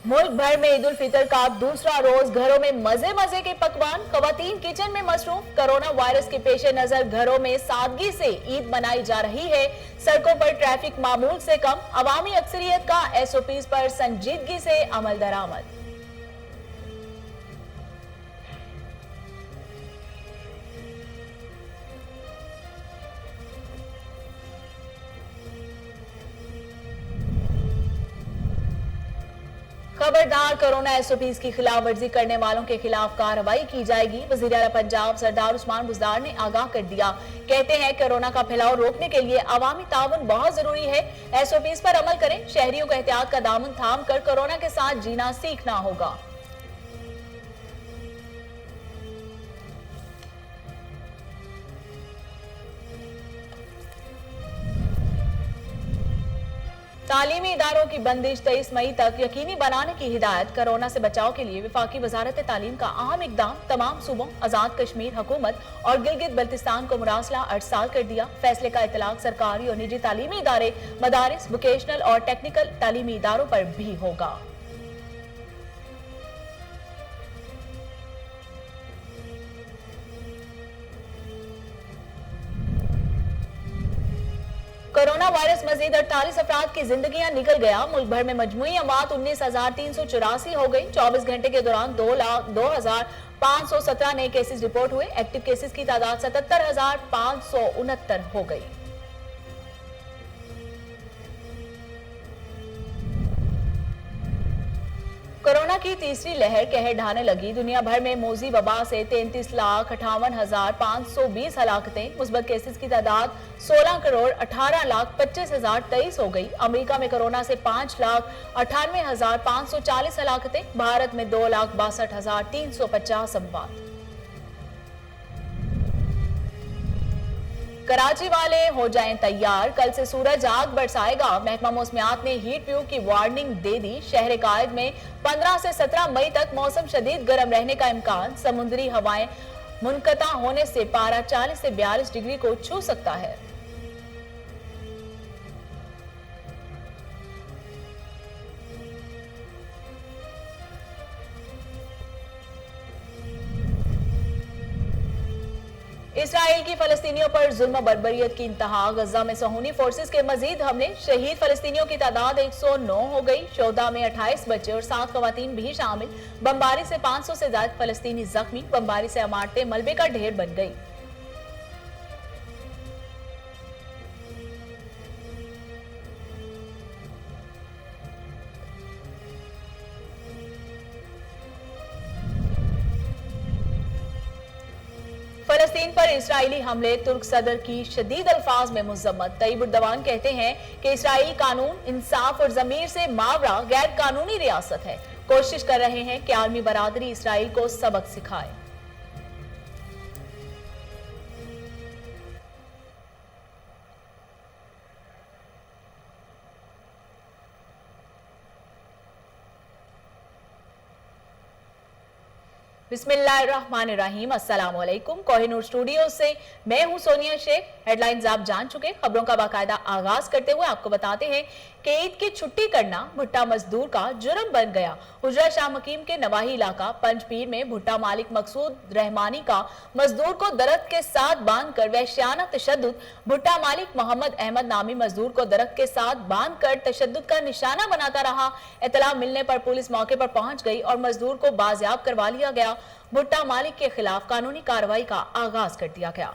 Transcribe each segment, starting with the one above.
मुल्क भर में ईद उल फितर का दूसरा रोज घरों में मजे मजे के पकवान, खवातीन किचन में मसरूफ। कोरोना वायरस के पेश नजर घरों में सादगी से ईद मनाई जा रही है। सड़कों पर ट्रैफिक मामूल से कम, अवामी अक्सरियत का एसओपीज पर संजीदगी से अमल दरामद। खबरदार, कोरोना एसओपीज की खिलाफ वर्जी करने वालों के खिलाफ कार्रवाई की जाएगी। वजीर आला पंजाब सरदार उस्मान बुज़दार ने आगाह कर दिया। कहते हैं कोरोना का फैलाव रोकने के लिए अवामी ताउन बहुत जरूरी है। एसओपीज पर अमल करें। शहरियों को एहतियात का दामन थाम कर कोरोना के साथ जीना सीखना होगा। तालीमी इदारों की बंदिश 23 मई तक यकीनी बनाने की हिदायत। कोरोना से बचाव के लिए विफाकी वजारत तालीम का अहम इकदाम। तमाम सूबों, आजाद कश्मीर हुकूमत और गिलगित बल्तिस्तान को मुरासला अरसाल कर दिया। फैसले का इतलाक सरकारी और निजी तालीमी इदारे, मदारिस, वोकेशनल और टेक्निकल तालीमी इदारों पर भी होगा। कोरोना वायरस मजीद 48 अफराद की जिंदगियां निकल गया। मुल्क भर में मजमूई अमात 19,384 हो गई। 24 घंटे के दौरान 2,02,517 नए केसेस रिपोर्ट हुए। एक्टिव केसेस की तादाद 77,569 हो गई। कोरोना की तीसरी लहर कहर ढाने लगी। दुनिया भर में मोजी वबा से 33,58,520 हलाकतें। मुस्बत केसेस की तादाद 16,18,25,023 हो गई। अमेरिका में कोरोना से 5,98,540 हलाकतें। भारत में 2,62,350 अमवात। कराची वाले हो जाएं तैयार, कल से सूरज आग बरसाएगा। महकमा मौसमियात ने हीट वेव की वार्निंग दे दी। शहर कायद में 15 से 17 मई तक मौसम शदीद गर्म रहने का इम्कान। समुद्री हवाएं मुनकता होने से पारा 40 से 42 डिग्री को छू सकता है। इसराइल की फलस्तीनियों पर जुल्म बर्बरियत की इंतहा। गजा में सहूनी फोर्सेस के मजीद हमले। शहीद फलस्तीनियों की तादाद 109 हो गई। शोदा में 28 बच्चे और 7 खवातीन भी शामिल। बमबारी से 500 से ज्यादा फलस्तीनी जख्मी। बमबारी से इमारतें मलबे का ढेर बन गई। फलस्तीन पर इस्राएली हमले, तुर्क सदर की शदीद अल्फाज में मुजम्मत। तैयब उर्दवान कहते हैं कि इस्राएली कानून, इंसाफ और जमीर से मावरा गैर कानूनी रियासत है। कोशिश कर रहे हैं कि आलमी बरादरी इस्राएल को सबक सिखाए। बिस्मिल्लाहिर्रहमानिर्रहीम। अस्सलाम वालेकुम। कोहिनूर स्टूडियो से मैं हूं सोनिया शेख। हेडलाइंस आप जान चुके। खबरों का बाकायदा आगाज करते हुए आपको बताते हैं कि ईद की छुट्टी करना भुट्टा मजदूर का जुर्म बन गया। हुजरा शाह मकीम के नवाही इलाका पंजपीर में भुट्टा मालिक मकसूद रहमानी का मजदूर को दरख्त के साथ बांधकर वहशियाना तशद्दुद। भुट्टा मालिक मोहम्मद अहमद नामी मजदूर को दरख्त के साथ बांधकर तशद्दुद का निशाना बनाता रहा। इतला मिलने पर पुलिस मौके पर पहुंच गई और मजदूर को बाजियाब करवा लिया गया। भुट्टा मालिक के खिलाफ कानूनी कार्रवाई का आगाज कर दिया गया।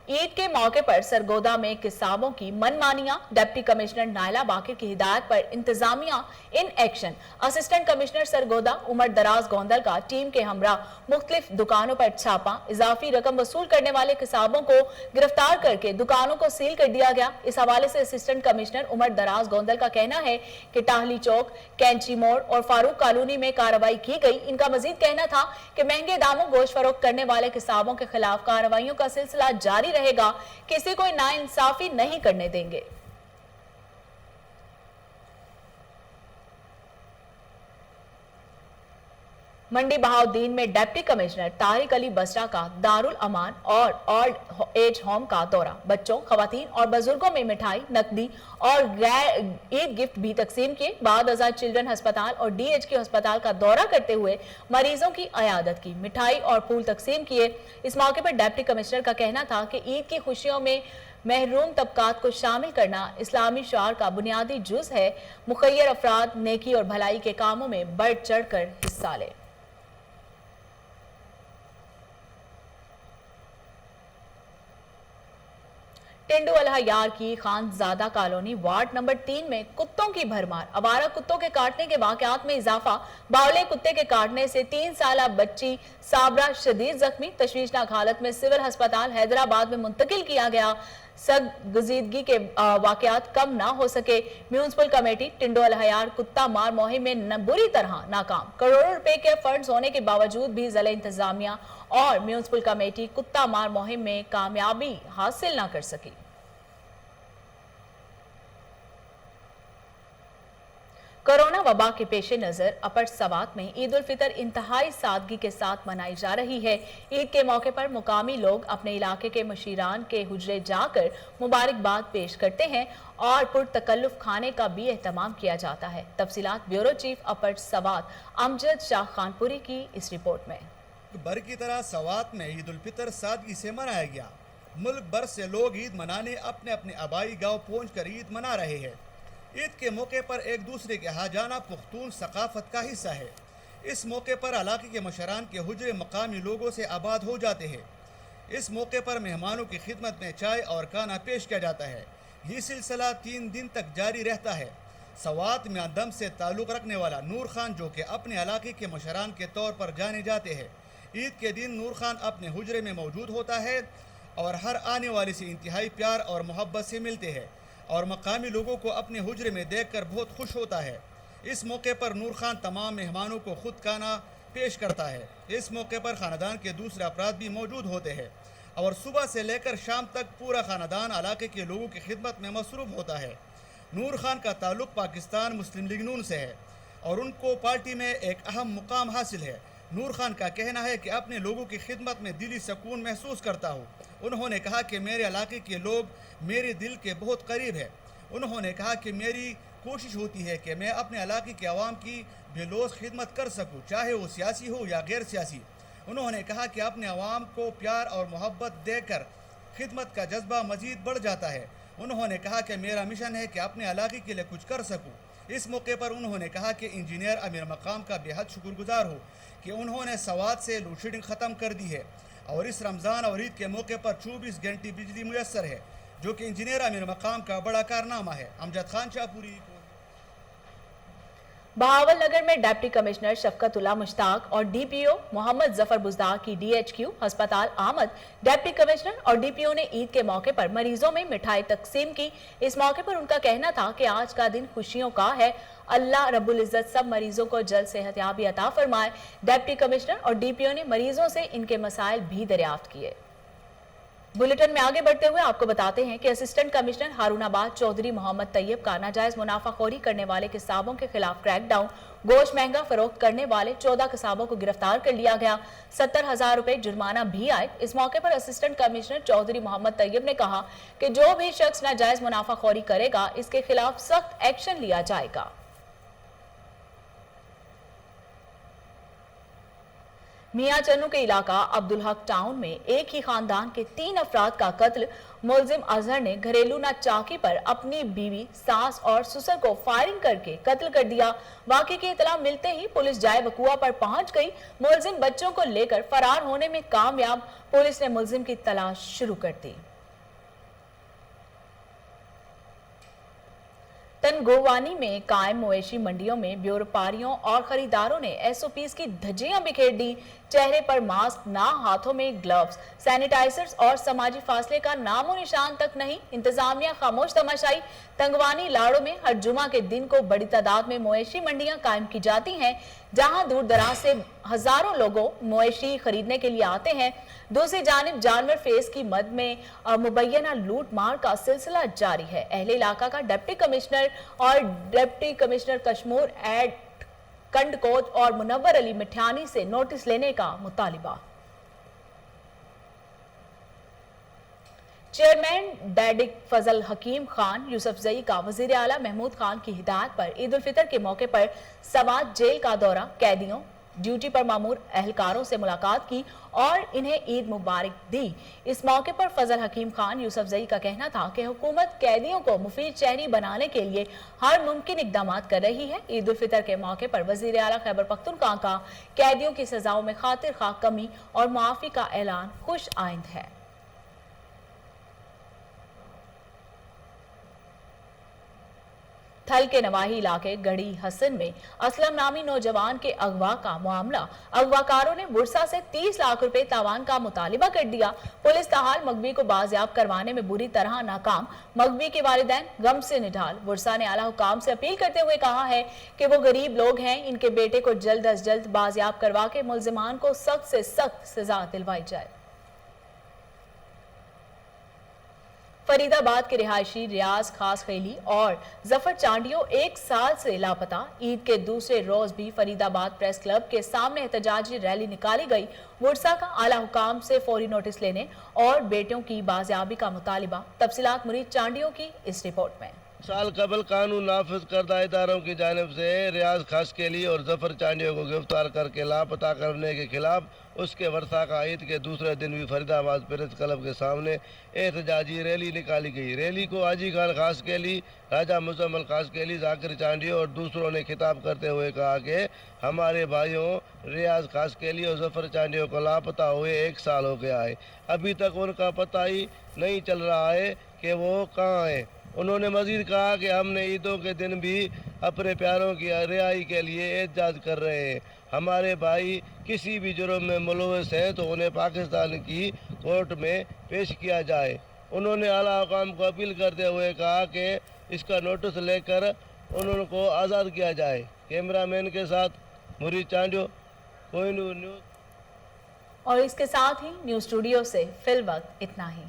ईद के मौके पर सरगोदा में किसाबों की मनमानियां। डिप्टी कमिश्नर नायला बाकिर की हिदायत पर इंतजामिया in action. Assistant commissioner Sargodha Umar Daraz Gondal का टीम के हमरा मुख्तलिफ दुकानों पर छापा। इजाफी रकम वसूल करने वाले किसाबों को गिरफ्तार करके दुकानों को सील कर दिया गया। इस हवाले से असिस्टेंट कमिश्नर उमर दराज गोंदल का कहना है कि टाहली चौक, कैंची मोड़ और फारूक कॉलोनी में कार्रवाई की गई। इनका मजीद कहना था कि महंगे दामों गोश्त फरोख्त करने वाले किसाबों के खिलाफ कार्रवाइयों का सिलसिला जारी रहेगा। किसी को नाइंसाफी नहीं करने देंगे। मंडी बहाउद्दीन में डिप्टी कमिश्नर तारिक अली बसरा का दारुल अमान और ओल्ड एज होम का दौरा। बच्चों, खवातीन और बुजुर्गों में मिठाई, नकदी और ईद गिफ्ट भी तकसीम किए। बाद अज़ा चिल्ड्रन अस्पताल और DHQ अस्पताल का दौरा करते हुए मरीजों की अयादत की, मिठाई और फूल तकसीम किए। इस मौके पर डिप्टी कमिश्नर का कहना था कि ईद की खुशियों में महरूम तबकात को शामिल करना इस्लामी शआर का बुनियादी जुज है। मुखय्यर अफराद नेकी और भलाई के कामों में बढ़ चढ़ कर हिस्सा लें। टिंडू अलहयार की खानजादा कॉलोनी वार्ड नंबर 3 में कुत्तों की भरमार। आवारा कुत्तों के काटने के वाकयात में इजाफा। बावले कुत्ते के काटने से 3 साला बच्ची साबरा शदीद जख्मी, तशवीशनाक हालत में सिविल अस्पताल हैदराबाद में मुंतकिल किया गया। सगजीदगी के वाकयात कम ना हो सके। म्यूनिसिपल कमेटी टिंडो अलहयार कुत्ता मार मुहिम में बुरी तरह नाकाम। करोड़ों रुपए के फंड्स होने के बावजूद भी जिला इंतजामिया और म्यूनिसिपल कमेटी कुत्ता मार मुहिम में कामयाबी हासिल ना कर सकी। कोरोना वबा के पेश नजर अपर सवात में ईद उल फितर इंतहाई सादगी के साथ मनाई जा रही है। ईद के मौके पर मुकामी लोग अपने इलाके के मशीरान के हुजरे जाकर मुबारकबाद पेश करते हैं और पुरतकल्लुफ खाने का भी एहतमाम किया जाता है। तफसीलात ब्यूरो चीफ अपर सवात अमजद शाह खानपुरी की इस रिपोर्ट में। बर की तरह सवात में ईद उल फितर सादगी से मनाया गया। मुल्क भर से लोग ईद मनाने अपने अपने आबाई गांव पहुंचकर ईद मना रहे हैं। ईद के मौके पर एक दूसरे के यहाँ जाना पुख्तून सकाफत का हिस्सा है। इस मौके पर इलाके के मशरान के हुजरे मकामी लोगों से आबाद हो जाते हैं। इस मौके पर मेहमानों की खिदमत में चाय और खाना पेश किया जाता है। ये सिलसिला 3 दिन तक जारी रहता है। सवात में दम से ताल्लुक़ रखने वाला नूर खान, जो कि अपने इलाके के मशरान के तौर पर जाने जाते हैं, ईद के दिन नूर खान अपने हुजरे में मौजूद होता है और हर आने वाले से इंतहाई प्यार और मोहब्बत से मिलते हैं और मकामी लोगों को अपने हुजरे में देखकर बहुत खुश होता है। इस मौके पर नूर खान तमाम मेहमानों को खुद खाना पेश करता है। इस मौके पर ख़ानदान के दूसरे अफराद भी मौजूद होते हैं और सुबह से लेकर शाम तक पूरा ख़ानदान इलाके के लोगों की खिदमत में मसरूफ़ होता है। नूर खान का ताल्लुक़ पाकिस्तान मुस्लिम लीग नून से है और उनको पार्टी में एक अहम मुकाम हासिल है। नूर खान का कहना है कि अपने लोगों की खिदमत में दिली सुकून महसूस करता हूँ। उन्होंने कहा कि मेरे इलाके के लोग मेरे दिल के बहुत करीब है। उन्होंने कहा कि मेरी कोशिश होती है कि मैं अपने इलाके के अवाम की बेलौस खिदमत कर सकूँ, चाहे वो सियासी हो या गैर सियासी। उन्होंने कहा कि अपने अवाम को प्यार और मोहब्बत देकर खिदमत का जज्बा मज़ीद बढ़ जाता है। उन्होंने कहा कि मेरा मिशन है कि अपने इलाके के लिए कुछ कर सकूँ। इस मौके पर उन्होंने कहा कि इंजीनियर अमीर मकाम का बेहद शुक्रगुजार हो कि उन्होंने सवात से लोड शेडिंग ख़त्म कर दी है और इस रमज़ान और ईद के मौके पर 24 घंटे बिजली मुयस्सर है, जो कि इंजीनियर अमीर मकाम का बड़ा कारनामा है। अमजद खान शाहपुरी। बहावल नगर में डिप्टी कमिश्नर शफकतुल्लाह मुश्ताक और DPO मोहम्मद जफर बुजदार की DHQ अस्पताल आमद। डिप्टी कमिश्नर और DPO ने ईद के मौके पर मरीजों में मिठाई तकसीम की। इस मौके पर उनका कहना था कि आज का दिन खुशियों का है। अल्लाह रब्बुल इज्जत सब मरीजों को जल्द सेहतयाबी अता फरमाए। डिप्टी कमिश्नर और DPO ने मरीजों से इनके मसाइल भी दरियाफ्त किए। बुलेटिन में आगे बढ़ते हुए आपको बताते हैं कि असिस्टेंट कमिश्नर हारूनाबाद चौधरी मोहम्मद तैयब का नाजायज मुनाफाखोरी करने वाले किसाबों के खिलाफ क्रैकडाउन। गोश्त महंगा फरोख्त करने वाले 14 किसाबों को गिरफ्तार कर लिया गया। 70,000 रुपए जुर्माना भी आए। इस मौके पर असिस्टेंट कमिश्नर चौधरी मोहम्मद तैयब ने कहा कि जो भी शख्स नाजायज मुनाफाखोरी करेगा, इसके खिलाफ सख्त एक्शन लिया जाएगा। मियां चन्नू के इलाका अब्दुल हक टाउन में एक ही खानदान के 3 अफराद का कत्ल। मुलजिम अजहर ने घरेलू नाचाकी पर अपनी बीवी, सास और ससुर को फायरिंग करके कत्ल कर दिया। वाकये की इतला मिलते ही पुलिस जाए वकुआ पर पहुंच गई। मुलजिम बच्चों को लेकर फरार होने में कामयाब। पुलिस ने मुलजिम की तलाश शुरू कर दी। तनगोवानी में कायम मवेशी मंडियों में व्यापारियों और खरीदारों ने SOPs की धज्जियां बिखेर दी। चेहरे पर मास्क ना, हाथों में ग्लव्स, सैनिटाइजर्स और समाजी फासले का नामो निशान तक नहीं। इंतजामिया खामोश तमाशाई। तंगवानी लाड़ों में हर जुमा के दिन को बड़ी तादाद में मवेशी मंडियां कायम की जाती हैं, जहां दूर दराज से हजारों लोगों मवेशी खरीदने के लिए आते हैं। दूसरी जानिब जानवर फेस की मद में मुबैना लूट मार का सिलसिला जारी है। अहले इलाका का डिप्टी कमिश्नर और डिप्टी कमिश्नर कश्मीर एड कंडकोट और मुनव्वर अली मिठियानी से नोटिस लेने का मुतालिबा। चेयरमैन डैडिक फजल हकीम खान यूसुफजई का वजीर आला महमूद खान की हिदायत पर ईद उल फितर के मौके पर सवात जेल का दौरा, कैदियों, ड्यूटी पर मामूर एहलकारों से मुलाकात की और इन्हें ईद मुबारक दी। इस मौके पर फजल हकीम खान यूसुफजई का कहना था कि हुकूमत कैदियों को मुफीद शहरी बनाने के लिए हर मुमकिन इकदाम कर रही है। ईद उल फितर के मौके पर वजीर आला खैबर पख्तूनख्वा का कैदियों की सजाओं में खातिर खा कमी और मुआफी का ऐलान खुश आइंद है। थल के नवाही इलाके गढ़ी हसन में असलम नामी नौजवान के अगवा का मामला। अगवाकारों ने बुरसा से 30 लाख रुपए तावान का मुतालिबा कर दिया। पुलिस ताहाल मगवी को बाजियाब करवाने में बुरी तरह नाकाम। मगवी के वालिदैन गम से निढाल। बुरसा ने आला हुकाम से अपील करते हुए कहा है कि वो गरीब लोग हैं, इनके बेटे को जल्द अज जल्द बाजियाब करवा के मुल्जिमान को सख्त से सख्त सजा दिलवाई जाए। फरीदाबाद के रिहायशी रियाज खास खेली और जफर चांडियो 1 साल से लापता। ईद के दूसरे रोज भी फरीदाबाद प्रेस क्लब के सामने एहतजाजी रैली निकाली गई। बुरसा का आला हुकाम से फौरी नोटिस लेने और बेटियों की बाजियाबी का मुतालिबा। तफसीलात मुरीद चांडियो की इस रिपोर्ट में। साल कबल कानून नाफिज करदा इदारों की जानिब से रियाज खासकेली और जफर चांडियो को गिरफ्तार करके लापता करने के खिलाफ उसके वर्षा का ईद के दूसरे दिन भी फरीदाबाद प्रेस क्लब के सामने एहतजाजी रैली निकाली गई। रैली को हाजी खान खासकेली, राजा मुजम्मल खासकेली, जाकिर चांडियो और दूसरों ने खिताब करते हुए कहा कि हमारे भाइयों रियाज खासकेली और जफर चांडियो को लापता हुए 1 साल हो गया है। अभी तक उनका पता ही नहीं चल रहा है कि वो कहाँ हैं। उन्होंने मजीद कहा कि हमने ईदों के दिन भी अपने प्यारों की रिहाई के लिए एहतजाज कर रहे हैं। हमारे भाई किसी भी जुर्म में मुलव्वस हैं तो उन्हें पाकिस्तान की कोर्ट में पेश किया जाए। उन्होंने आला हुकाम को अपील करते हुए कहा कि इसका नोटिस लेकर उनको आज़ाद किया जाए। कैमरामैन के साथ मुरीद चांडियो, कोहिनूर न्यूज़। और इसके साथ ही न्यूज स्टूडियो से फिल वक्त इतना ही।